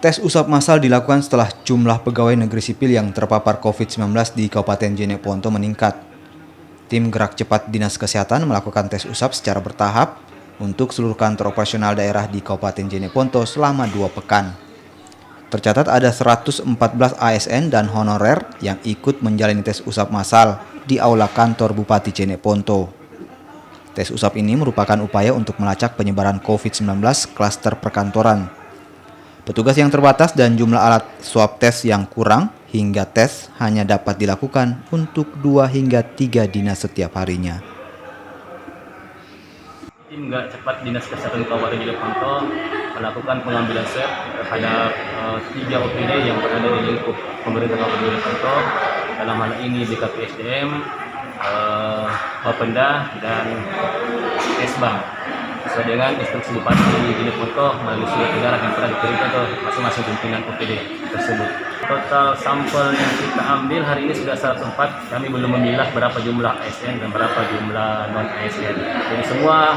Tes usap massal dilakukan setelah jumlah pegawai negeri sipil yang terpapar COVID-19 di Kabupaten Jeneponto meningkat. Tim gerak cepat Dinas Kesehatan melakukan tes usap secara bertahap untuk seluruh kantor operasional daerah di Kabupaten Jeneponto selama 2 pekan. Tercatat ada 114 ASN dan honorer yang ikut menjalani tes usap massal di aula kantor Bupati Jeneponto. Tes usap ini merupakan upaya untuk melacak penyebaran COVID-19 klaster perkantoran. Petugas yang terbatas dan jumlah alat swab tes yang kurang hingga tes hanya dapat dilakukan untuk 2 hingga 3 dinas setiap harinya. Tim gerak cepat Dinas Kesehatan Kabupaten Jeneponto melakukan pengambilan swab terhadap 3 OPD yang berada di lingkup pemerintah Kabupaten Jeneponto, dalam hal ini BKPSDM, Bapenda, dan Esbang, sesuai dengan instruksi Bupati Jeneponto melalui surat edaran yang telah diberikan ke masing-masing pimpinan OPD tersebut. Total sampel yang kita ambil hari ini sudah 104. Kami belum memilah berapa jumlah ASN dan berapa jumlah non-ASN. Jadi semua